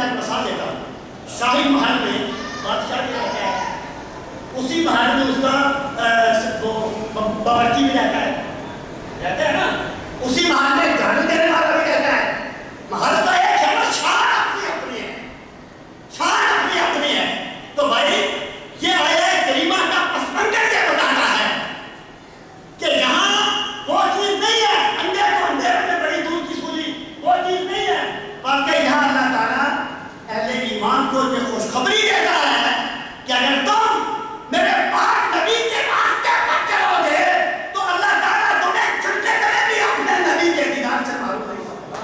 میں ایک مثال دیتا ہوں. شاہی محل میں بادشاہ بھی رہتا ہے, اسی محل میں اس کا باورچی بھی رہتا ہے نا, اسی محل میں جھاڑو دینے والا بھی رہتا ہے. محل تو ایک ہے نا, شان اپنی اپنی ہے, شان اپنی اپنی ہے. تو بھائی یہ آیا کریمہ کا پس منظر یہ بتاتا ہے کہ یہاں وہ چیز نہیں ہے, اندھے کو اندھیرے میں بڑی دور کی سولی, وہ چیز نہیں ہے, بلکہ یہاں اللہ تعالیٰ اہل ایمان کو یہ خوشخبری دیتا ہے کہ اگر تم میرے پاک نبی کے راستے پر چلو گے تو اللہ تعالیٰ تمہیں چھٹے کرے بھی اپنے نبی کے دیدار سے معروف نہیں ہوگا.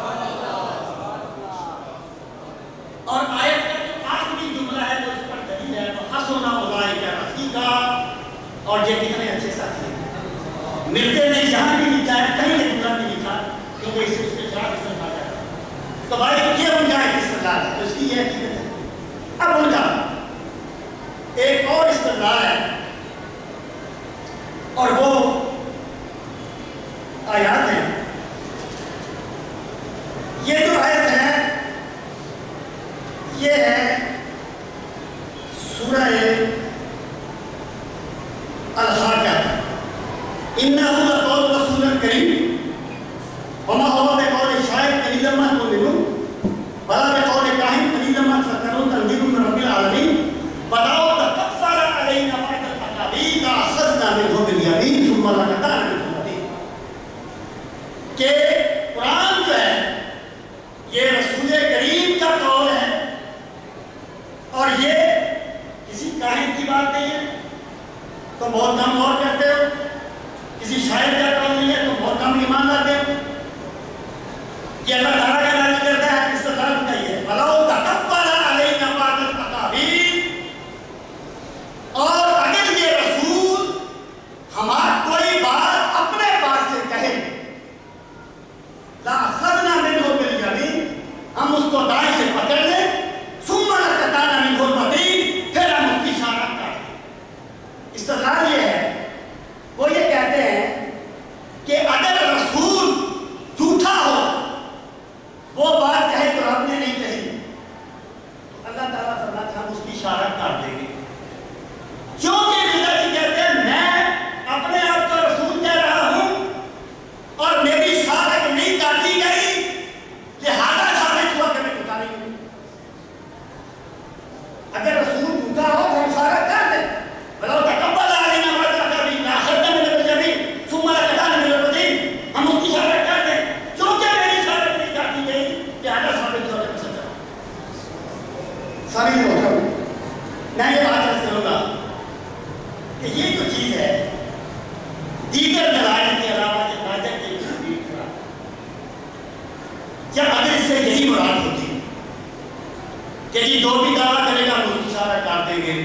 اور آیت کا جو آخری جملہ ہے وہ اس پر دلیل ہے, تو حسن اولئک رفیقا. اور یہ کتنے اچھے ساتھی ہیں, ملتے نہیں, یہاں بھی لکھا ہے, کہیں لکھا نہیں لکھا, کیونکہ اس کے ساتھ استعمال ہے. تو بھائی یہ ان کا ایک استدلال ہے, تو اس کی یہ حقیقت ہے. اب ان کا ایک اور استدلال ہے, اور وہ آیات ہیں. یہ جو آیت ہے یہ ہے سورہ الحاقہ, انہ لقول رسول کریم وما هو بقول شاعر قلیلا ما تؤمنون ولا بقول کاہن قلیلا ما تذکرون تنزیل من رب العالمین ولو تقول علینا بعض الاقاویل لأخذنا منه بالیمین ثم لقطعنا منه الوتین. کہ قرآن جو ہے یہ رسول کریم کا قول ہے, اور یہ کسی کاہن کی بات نہیں ہے تو بہت کم غور کرتے ہو, کسی شاعر کا قول نہیں ہے تو بہت کم ایمان لاتے ہو. یہ اللہ تعالیٰ کا نازل کرتا ہے, استدلال کا یہ ہے وَلَوْ تَقَبَّلَ عَلَيْنَا بَعْضَ الْأَقَاوِيلِ. اور اگر یہ رسول ہمارا کوئی بات اپنے پاس سے کہے لَأَخَذْنَا مِنْهُ بِالْيَمِينِ, ہم اس کو دائیں سے پکڑ لیں, ثُمَّ لَقَطَعْنَا مِنْهُ الْوَتِينَ, پھر ہم اس کی اشارت کاٹیں. استدلال یہ ہے, وہ یہ کہتے ہیں کہ اگر رسول جھوٹا ہو, وہ بات کہے تو رب نے نہیں کہی, تو اللہ تعالیٰ فرماتا ہے ہم اس کی اشارت کاٹ دیں گے. کیونکہ بدعتی کہتے ہیں میں اپنے آپ کو رسول کہہ رہا ہوں اور میری اشارت نہیں کاٹی گئی, لہذا ثابت ہوا کہ میں جھوٹا نہیں ہوں. اگر رسول جھوٹا ہو تو اشارت کر دیں, وَلَوْ تَقَبَّلَ عَلَيْنَا بَعْضَ الْأَقَاوِيلِ لَأَخَذْنَا مِنْهُ بِالْيَمِينِ ثُمَّ لَقَطَعْنَا مِنْهُ الْوَتِينَ, ہم اس کی اشارت کر دیں کیونکہ میری اشارت نہیں کاٹی گئی, لہذا ثابت ہوا کہ میں سچا ہوں. ساری محترم, میں یہ بات عرض کروں گا کہ یہ جو چیز ہے دیگر دلائل کے علاوہ یہ تاجر کے تشبیہ کرا, کیا اگر اس سے یہی مراد ہوتی کہ جی جو بھی دعویٰ کرے گا اس کی اشارت کاٹ دیں گے,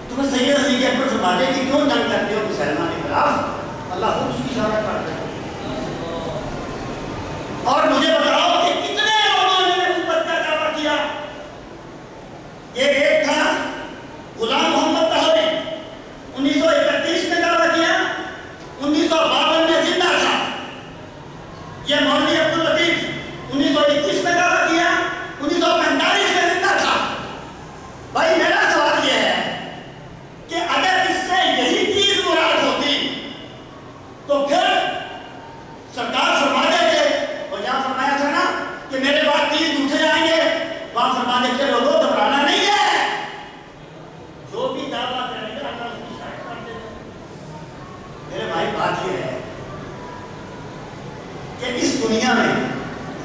تو میں سید علی اکبر فرماتے ہیں کہ کیوں جنگ کرتے ہو مسلمان کے خلاف, اللہ خود اس کی اشارت کاٹ دے. اور مجھے بتاؤ کہ کتنے لوگوں نے نبوت کا دعویٰ کیا. یہ ایک تھا غلام محمد طہوی, 1931 میں دعویٰ کیا, 1952 میں زندہ تھا. یہ مولوی عبداللطیف 1921 میں دعویٰ کیا, 1945 میں زندہ تھا. بھائی میرا سوال یہ ہے کہ اگر اس سے یہی چیز مراد ہوتی تو پھر سرکار فرما دیتے, اور یہاں فرمایا تھا نا کہ میرے بعد 30 جھوٹے آئیں گے, وہاں فرما دیتے لوگوں گھبرانا نہیں ہے, جو بھی دعویٰ کرے گا اللہ اس کی شاہد کر دے. میرے بھائی بات یہ ہے کہ اس دنیا میں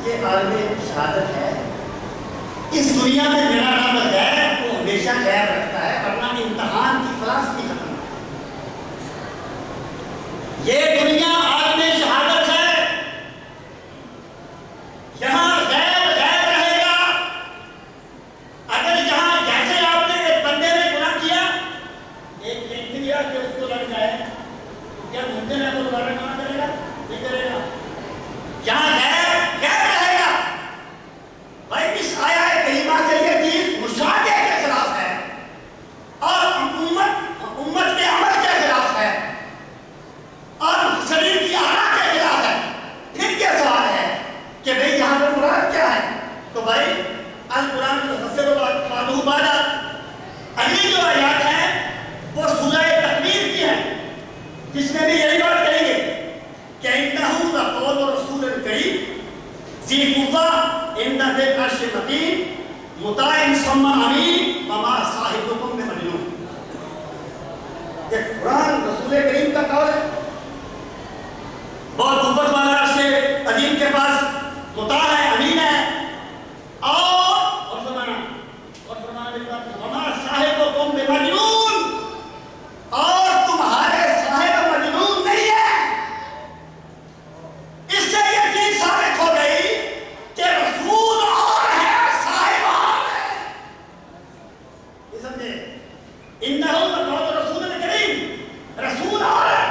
یہ عالم شہادت ہے, اس دنیا میں میرا رب غیر کو ہمیشہ غیر رکھتا ہے, ورنہ امتحان کی فلسفی ختم ہے. یہ دنیا عالم شہادت ہے, یہاں غیر غیر رہے گا. اگر یہاں جیسے آپ نے ایک بندے نے گناہ کیا, ایک لکھ دیا کہ اس کو لگ جائے, کیا گھومتے رہے تو دوبارہ گناہ کرے گا؟ نہیں کرے گا. یہاں غیر غیر رہے گا. بھائی اس آیا کریمہ سے یہ چیز مشاہدے کے خلاف ہے اور امت کے عمل کے خلاف ہے اور شریر کی آرا کے خلاف ہے. پھر یہ سوال ہے کہ بھئی یہاں پر مراد کیا ہے؟ تو بھائی القرآن ذی قوہ عند ذی العرش مکین مطاع ثم امین وما صاحبکم بمجنون. یہ قرآن رسول کریم کا قول ہے. بہت قوت والا عرش عظیم کے پاس مطاع ہے، امین ہے، اور فرمانا وما صاحبکم بمجنون، اور تمہارے صاحب مجنون نہیں ہے. اس سے یہ چیز ثابت ہو گئی کہ رسول اور ہے، صاحب اور ہے. یہ سمجھے؟ انہ لقول رسول کریم، رسول اور ہے.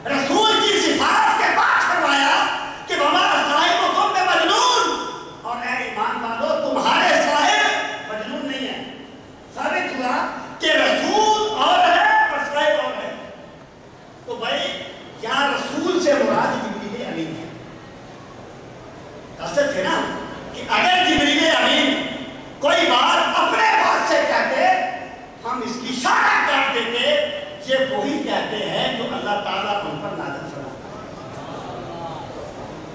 رسول کی صفات کے بعد فرمایا کہ وما صاحبکم بمجنون، اور اے ایمان والو تمہارے صاحب مجنون نہیں ہے. ثابت ہوا کہ رسول اور ہے اور صاحب اور ہے. تو بھائی یہاں رسول سے مراد جبریل امین ہے. قصد ہے نا کہ اگر جبریل امین کوئی بات اپنے بات سے کہتے ہم اس کی اشارہ کر دیتے یہ وہی کہتے ہیں جو اللہ تعالیٰ ان پر نازل فرماتا ہے.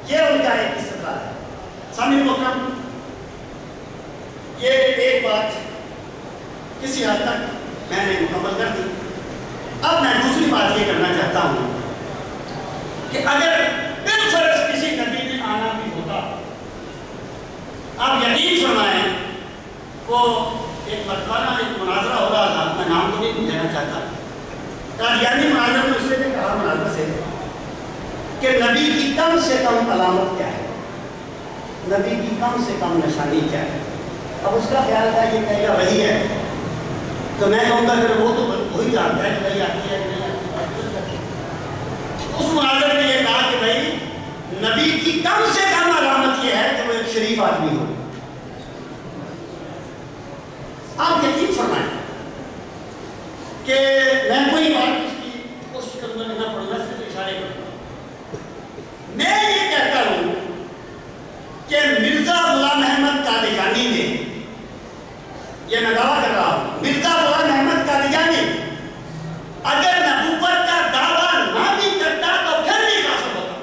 یہ ان کا ایک استدلال ہے. سامعین محترم، یہ ایک بات کسی حد تک میں نے مکمل کر دی. اب میں دوسری بات یہ کرنا چاہتا ہوں کہ اگر بالفرض کسی نبی نے آنا بھی ہوتا، آپ یقین فرمائیں وہ ایک مرتبہ ایک مناظرہ ہو رہا تھا، میں نام تو نہیں لینا چاہتا. قادیانی مناظرہ میں اس نے کہا مناظرہ سے کہ نبی کی کم سے کم علامت کیا ہے، نبی کی کم سے کم نشانی کیا ہے. اب اس کا خیال تھا یہ کہے گا وہی ہے، تو میں کہوں گا پھر وہ تو وہی جانتا ہے کہ وہی آتی ہے نہیں آتی. اس مناظر نے یہ کہا کہ بھائی نبی کی کم سے کم علامت یہ ہے کہ وہ ایک شریف آدمی ہو. آپ یقین فرمائیں کہ میں کوئی بات اس کی کوشش کروں گا نہ پڑھوں گا، صرف اشارے کروں گا. میں یہ کہتا ہوں کہ مرزا غلام احمد قادیانی نے، یہ میں دعویٰ کر رہا ہوں، مرزا غلام احمد قادیانی اگر نبوت کا دعویٰ نہ بھی کرتا تو پھر بھی کافر ہوتا.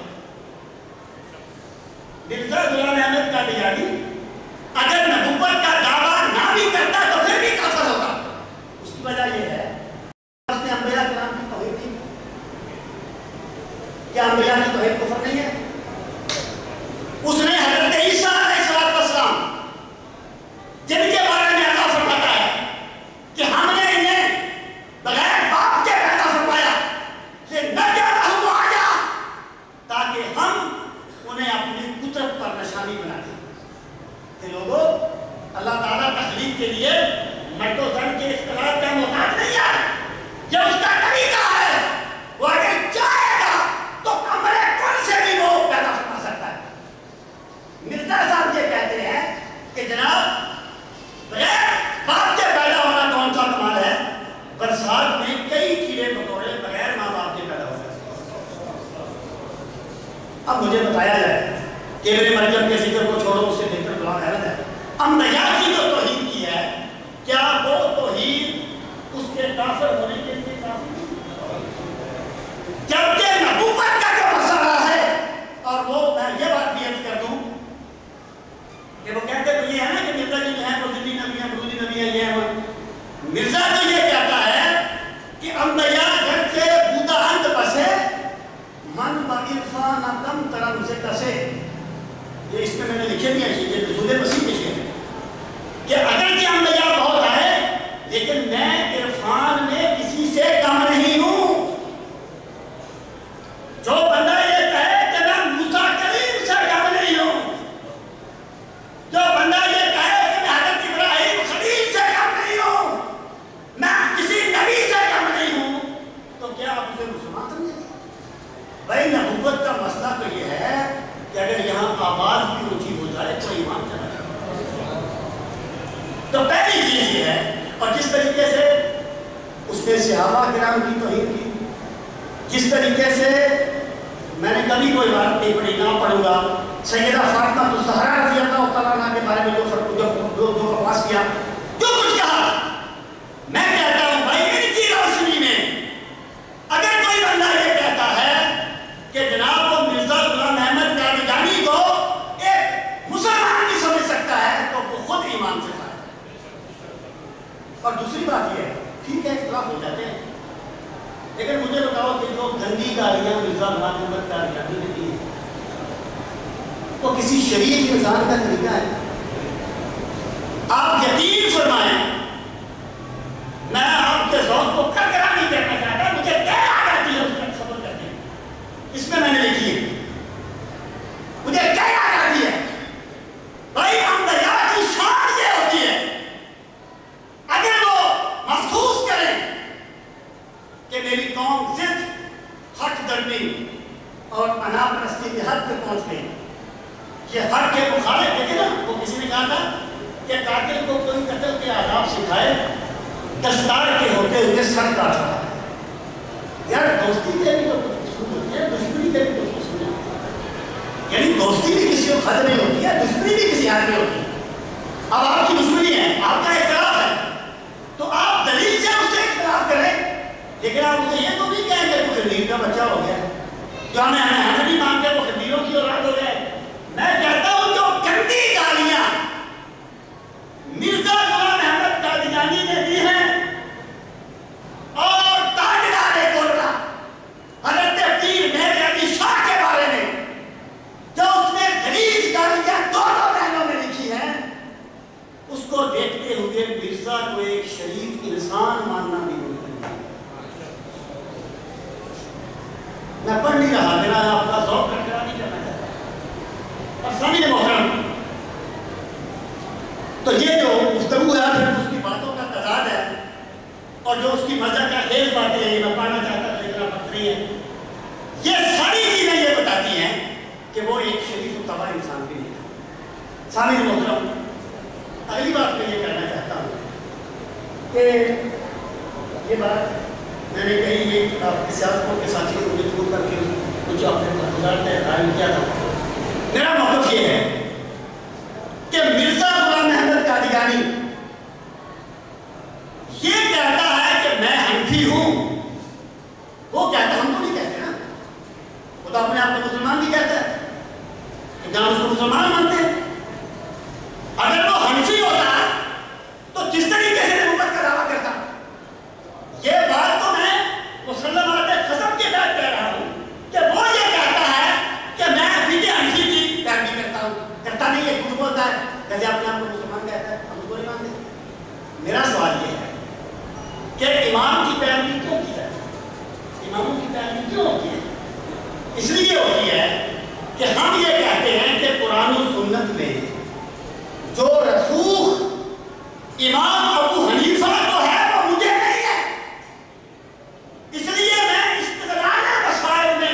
مرزا غلام احمد قادیانی اگر نبوت کا دعویٰ نہ بھی کرتا تو پھر بھی کافر ہوتا. اس کی وجہ یہ ہے اس نے انبیاء کرام کی توحید کی. کیا انبیاء کی توحید کفر نہیں ہے؟ اس نے حضرت عیسیٰ علیہ السلام جن کے بارے میں اللہ فرماتا ہے کہ ہم نے انہیں بغیر باپ کے پیدا فرمایا لنجعلہم آیہ، تاکہ ہم انہیں اپنی قدرت پر نشانی بنا دیں کہ لوگوں اللہ تعالیٰ تخلیق کے لیے مرد و زن کے اختلاط کا محتاج نہیں ہے. یہ اس کا طریقہ ہے، وہ اگر چاہے گا تو کمرے کون سے بھی وہ پیدا فرما سکتا ہے. مرزا صاحب یہ کہتے ہیں کہ جناب بغیر باپ کے پیدا ہونا کون سا کمال ہے؟ برسات میں کئی کیڑے مکوڑے بغیر ماں باپ کے پیدا ہو جاتے. اب مجھے بتایا جائے کہ میرے مریم کے ذکر کو چھوڑو، اس سے بہتر بلا حیرت ہے. انبیاء کی جو توحید کی ہے، کیا وہ توحید اس کے کافر ہونے کے لیے کافی نہیں؟ جبکہ نبوت کا جو مسئلہ ہے، اور وہ میں یہ بات بھی عرض کر دوں کہ وہ کہتے تو یہ ہے نا کہ مرزا جی ہیں وہ ذلی نبی ہیں، برودی نبی ہیں، یہ ہے وہ. مرزا تو یہ کہتا ہے کہ انبیاء گھر سے بودا اند بسے من بعرفان کم ترم سے کسے. یہ اس میں نے لکھے بھی ہیں چیزیں رسول مسیح کے شعر ہیں کہ اگرچہ انبیاء بہت آئے لیکن میں عرفان میں کسی سے کم نہیں ہوں. جو بندہ یہ کہے کہ میں موسیٰ کلیم سے کم نہیں ہوں، جو بندہ یہ کہے کہ میں حضرت ابراہیم خلیل سے کم نہیں ہوں، میں کسی نبی سے کم نہیں ہوں، تو کیا آپ اسے مسلمان سمجھیں؟ بھائی نبوت کا مسئلہ تو یہ ہے کہ اگر یہاں آواز بھی اونچی ہو جائے تو ایمان چلا جائے. تو پہلی چیز یہ ہے. اور جس طریقے سے اس نے صحابہ کرام کی توحید کی، جس طریقے سے میں نے کبھی کوئی بات نہیں پڑھی، نہ پڑھوں گا، سیدہ فاطمہ الزہرا رضی اللہ تعالیٰ عنہ کے بارے میں جو بکواس کیا، جو کچھ کہا، میں کہتا ہوں بھائی ان کی روشنی میں اگر کوئی بندہ یہ کہتا ہے کہ جناب وہ مرزا غلام احمد قادیانی کو ایک بات یہ ہے، ٹھیک ہے اختلاف ہو جاتے ہیں، لیکن مجھے بتاؤ کہ جو گندی گالیاں مرزا غلام محمد قادیانی نے دی وہ کسی شریف انسان کا طریقہ ہے؟ آپ یقین فرمائیں، میں آپ کے ذوق کو کرکرا نہیں کرنا چاہتا، مجھے کیا یاد آتی ہے اس پر صبر کرتے ہیں، اس میں نے لکھی ہے، مجھے کیا یاد آتی ہے بھائی، انبیاء کی شان یہ ہوتی ہے اگر وہ محسوس کریں کہ میری قوم ضد، حق درمی اور انا پرستی کی حد پہ پہنچ گئی، یہ حق کے مخالف دیکھے نا، وہ کسی نے کہا تھا کہ قاتل کو کوئی قتل کے آداب سکھائے، دستار کے ہوتے ہوئے سر کاٹ رہا ہے۔ یار دوستی کے بھی تو کچھ اصول ہوتی ہے، دشمنی کے بھی کچھ اصول ہوتی ہے، یعنی دوستی بھی کسی کو حد نہیں ہوتی ہے، دشمنی بھی کسی حد میں ہوتی ہے۔ اب آپ کی دشمنی ہے، آپ کا اختلاف ہے، تو آپ دلیل سے اس سے اختلاف کریں، لیکن آپ مجھے یہ تو نہیں کہیں کہ وہ خنزیر کا بچہ ہو گیا ہے، جو ہمیں نہیں مانتے وہ خنزیروں کی اولاد ہو گئے۔ میں کہتا ہوں جو گندی گالیاں مرزا غلام احمد قادیانی نے دی ہیں اور تاجدار کلرا حضرت پیر مہر علی شاہ کے بارے میں جو اس نے غلیظ گالیاں دونوں بہنوں میں لکھی ہیں، اس کو دیکھتے ہوئے مرزا کو ایک شریف انسان ماننا بھی ممکن ہے۔ میں پڑھ نہیں رہا، میرا آپ کا ذوق کرکرا نہیں کرنا چاہتا، اور سامنے محترم تو یہ جو گفتگو ہے پھر اس کی باتوں کا تضاد ہے، اور جو اس کی مزہ کا خیز باتیں ہیں، یہ میں پڑھنا چاہتا تھا لیکن وقت نہیں ہے، یہ ساری چیزیں یہ بتاتی ہیں کہ وہ ایک شریف و طبع انسان بھی نہیں تھا۔ سامنے محترم اگلی بات میں یہ کہنا چاہتا ہوں کہ یہ بات میں نے کہیں ایک سیاستوں کے ساتھیوں کو مجبور کر کے کچھ اپنے گزارتے میں قائم کیا تھا۔ میرا موقف یہ ہے کہ مرزا غلام احمد قادیانی یہ کہتا ہے کہ میں حنفی ہوں، وہ کہتا ہے، ہم تو نہیں کہتے نا، وہ تو اپنے آپ کو مسلمان بھی کہتا ہے کہ جہاں اس کو مسلمان مانتے ہیں۔ اگر وہ حنفی ہوتا تو کس طریقے سے نبوت کا دعویٰ کرتا؟ یہ بات تو میں مسلم علیہ قسم کے بعد کہہ رہا ہوں کہ وہ یہ کہتا ہے کہ میں فقہ حنفی کی پیروی کرتا ہوں، کرتا نہیں ہے، کچھ بولتا ہے، جیسے اپنے آپ کو مسلمان کہتا ہے، ہم اس کو نہیں مانتے۔ میرا سوال یہ ہے کہ امام کی پیروی کیوں کی جاتی ہے؟ اماموں کی پیروی کیوں ہوتی ہے؟ اس لیے ہوتی ہے کہ ہم یہ کہتے ہیں کہ قرآن و سنت میں جو رسوخ امام ابو حنیفہ کو ہے وہ مجھے نہیں ہے، اس لیے میں استدلال مسائل میں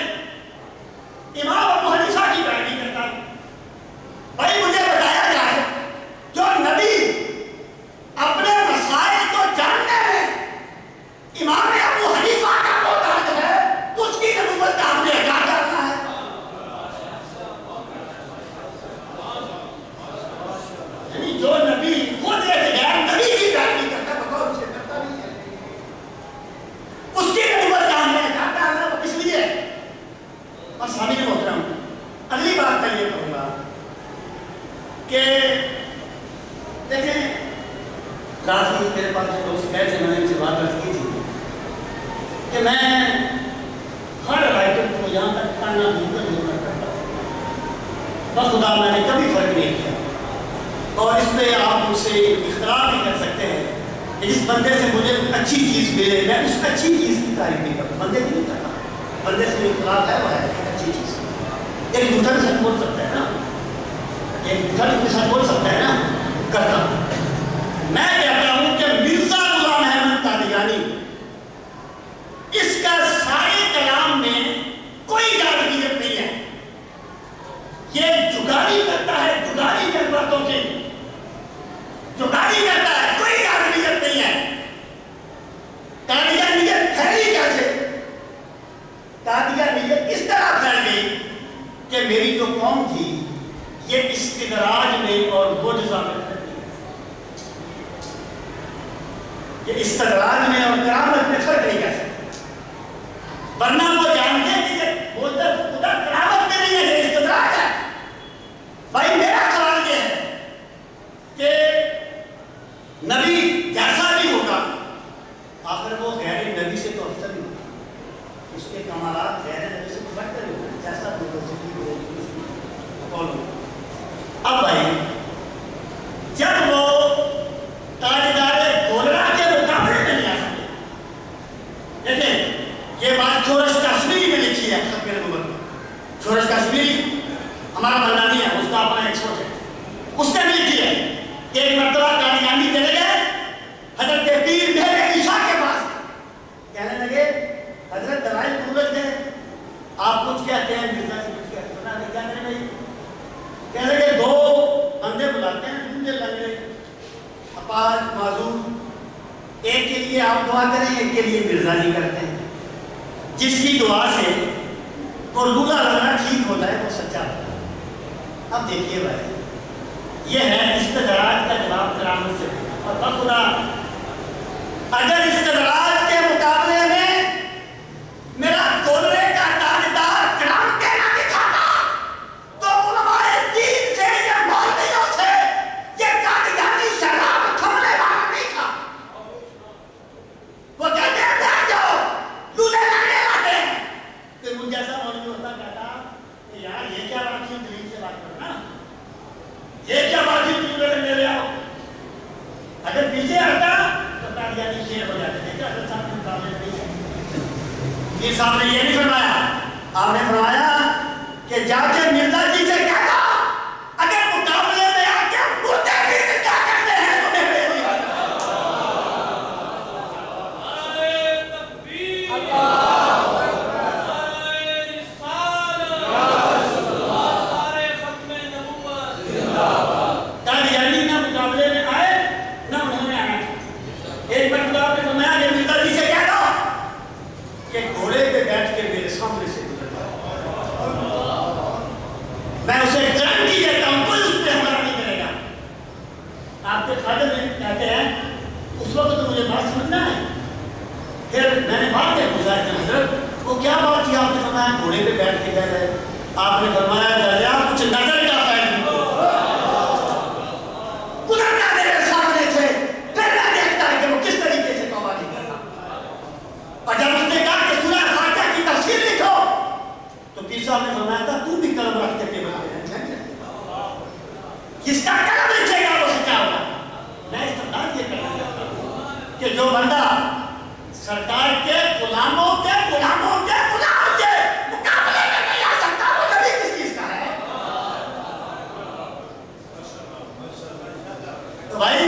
امام ابو حنیفہ کی پیروی کرتا ہوں۔ بھائی مجھے بتایا جائے جو نبی اپنے مسائل کو جاننے میں امام ابو حنیفہ کا محتاج ہے، اس کی نبوت کا ہم نے احاطہ کرنا ہے۔ یعنی جو نبی خود ایک غیر نبی کی پیروی کرتا ہے بغور اسے کرتا نہیں ہے، اس کی نبوت کا ہم نے احاطہ کرنا ہے، وہ کس لیے؟ اور سامعین محترم اگلی بات میں یہ کہوں گا کہ دیکھیں رات ہی میرے پاس جو دوست گئے تھے، میں نے ان سے بات عرض کی تھی کہ میں ہر رائٹر کو یہاں تک پڑھنا ضرور کرتا ہوں، بخدا میں نے کبھی فرق نہیں کیا، اور اس پہ آپ مجھ سے اختلاف نہیں کر سکتے ہیں کہ جس بندے سے مجھے اچھی چیز ملے میں اس اچھی چیز کی تعریف نہیں کرتا، بندے کی نہیں کرتا، بندے سے جو اختلاف ہے وہ ہے اچھی چیز۔ ایک دوسرے کے ساتھ بول سکتا ہے نا، ایک دوسرے کے ساتھ بول سکتا ہے نا، کرتا ہوں۔ میں کہتا ہوں کہ مرزا غلام احمد قادیانی اس کا سارے کلام میں کوئی جازبیت نہیں ہے، یہ جگاری کرتا ہے، جگاری جذباتوں کی جگاری کرتا ہے، کوئی جازبیت نہیں ہے۔ قادیانیت پھیلی کیسے؟ قادیانیت اس طرح پھیل گئی کہ میری جو قوم تھی یہ استدراج میں اور معجزہ میں پھیلتی ہے، یہ استدراج میں اور کرامت میں فرق نہیں کر سکتے، ورنہ وہ جانتے ہیں کہ یہ خدا کرامت میں نہیں ہے، یہ استدراج ہے۔ بھائی میرا سوال یہ ہے کہ نبی جیسا بھی ہوگا اپاہج معذور، ایک کے لیے آپ دعا کریں، ایک کے لیے مرزا جی کرتے ہیں، جس کی دعا سے وہ لولا لگنا ٹھیک ہوتا ہے وہ سچا ہوتا ہے۔ اب دیکھیے بھائی، یہ ہے استدراج کا جواب کرامت سے دینا، اور بخدا اگر استدراج کے مقابلے میں میرا دولے کا تاجدار کرام کہنا دکھاتا تو علماء دین سے یا مولویوں سے یہ قادیانی شراب تھمنے والا نہیں تھا۔ وہ کہتے ہیں بیٹھ جاؤ، لولے لگنے والے ہیں۔ پھر مجھ جیسا مولوی ہوتا کہتا کہ یار یہ کیا بات ہے، دلیل سے بات کرنا، یہ کیا بات ہے، لولے لگنے لے آؤ۔ اگر پیچھے ہٹا تو قادیانی شیر ہو جاتے ہیں۔ حضرت صاحب نے مقابلے نہیں ہے، پیر صاحب نے یہ نہیں فرمایا، آپ نے فرمایا کہ جا کے مرزا جی سے کہتا اگر مقابلے میں آ کے مردے بھی کیا کرتے ہیں تمہیں بے ہوئی آتا۔ قادیانی نہ مقابلے میں آئے نہ انہوں نے آنا تھا۔ ایک مرتبہ آپ نے فرمایا کہ مرزا جی سے کہہ دو کہ گھوڑے پہ بیٹھ کے میرے سامنے سے گزر جائے، میں اسے گارنٹی دیتا ہوں کوئی اس پہ حملہ نہیں کرے گا۔ آپ کے خادم کہتے ہیں اس وقت تو مجھے بات سمجھنا ہے۔ پھر میں نے بات کیا پوچھا کہ حضرت وہ کیا بات تھی، آپ نے فرمایا گھوڑے پہ بیٹھ کے کہہ رہے، آپ نے فرمایا دریا کچھ نظر کا فائدہ گزرنا میرے سامنے سے، پھر میں دیکھتا ہے کہ وہ کس طریقے سے توبہ نہیں کرتا۔ اور جب اس نے کہا کہ سورہ فاتحہ کی تفسیر لکھو تو پیر صاحب نے فرمایا تھا تو بھی قلم رکھ کے ٹیبل پہ رکھ، جس کا قلم لکھے گا وہ سچا ہوگا۔ میں استدلال یہ کرنا چاہتا ہوں کہ جو بندہ سرکار کے غلاموں کے غلاموں کے غلام کے مقابلے میں نہیں آ سکتا وہ نبی کس چیز کا ہے؟ تو بھائی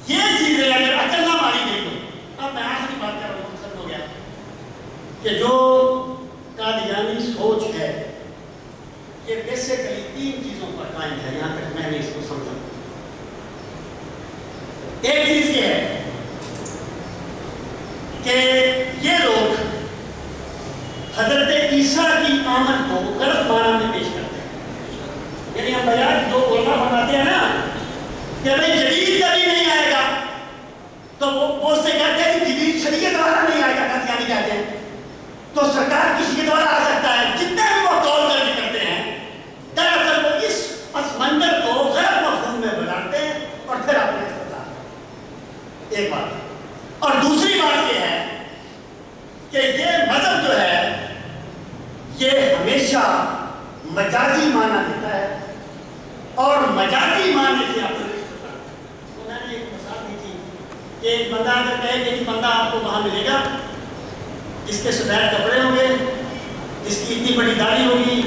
یہ چیزیں اگر عقل نہ ماری گئی تو اب میں آخری بات کر رہا ہوں، ختم ہو گیا، کہ جو قادیانی سوچ ہے یہ بیسیکلی 3 چیزوں پر قائم ہے، یہاں تک میں نے اس کو سمجھا۔ ایک چیز یہ ہے کہ یہ لوگ حضرت عیسیٰ کی آمد کو غلط معنی میں پیش کرتے ہیں، یعنی ہم بیان جو علماء فرماتے ہیں نا کہ بھئی جدید کبھی نہیں آئے گا، تو وہ اس سے کہتے ہیں کہ جدید شریعت والا نہیں آئے گا، قادیانی کہتے ہیں تو سرکار کی شریعت والا آ سکتا ہے۔ جتنے بھی وہ قول کر کے کرتے ہیں دراصل وہ اس پس منظر کو غلط مفہوم میں بناتے ہیں اور پھر اپنے استدلال۔ ایک بات، اور دوسری بات یہ ہے کہ یہ مذہب جو ہے یہ ہمیشہ مجازی معنی دیتا ہے اور مجازی معنی سے آپ میں نے ایک مثال دی تھی کہ ایک بندہ اگر کہے کہ بندہ آپ کو وہاں ملے گا جس کے سفید کپڑے ہوں گے، جس کی اتنی بڑی داڑھی ہوگی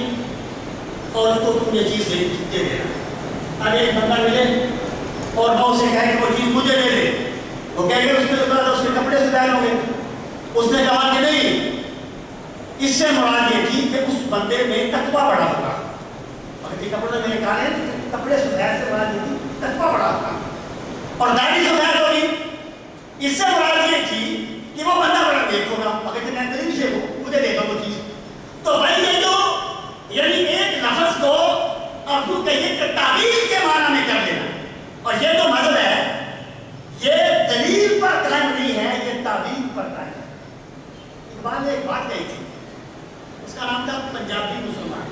اور اس کو تم یہ چیز دے دینا۔ اب ایک بندہ ملے اور وہ اسے کہے کہ وہ چیز مجھے دے دے، وہ کہے گا اس کے بعد اس کے کپڑے سفید ہوں گے۔ اس نے کہا کہ نہیں، اس سے مراد یہ تھی کہ اس بندے میں تقویٰ بڑا ہوگا، اور یہ کپڑے میں نے کہا ہے کپڑے سفید سے مراد یہ تھی تقویٰ بڑا ہوگا اور داڑھی سفید ہوگی، اس سے مراد یہ تھی کہ وہ بندہ بڑا نیک ہوگا، اگر میں قریب سے ہوں مجھے دے گا وہ چیز۔ تو بھائی یہ جو یعنی ایک لفظ کو آپ کو کہیے کہ تعبیر کے معنی میں کر لینا، اور یہ جو مذہب ہے یہ دلیل پر قائم نہیں ہے، یہ تعبیر پر قائم ہے۔ اقبال نے ایک بات کہی تھی، اس کا نام تھا پنجابی مسلمان۔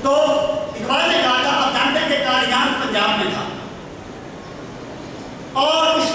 تو اقبال نے کہا تھا اب جانتے کہ قادیان پنجاب میں تھا اور اس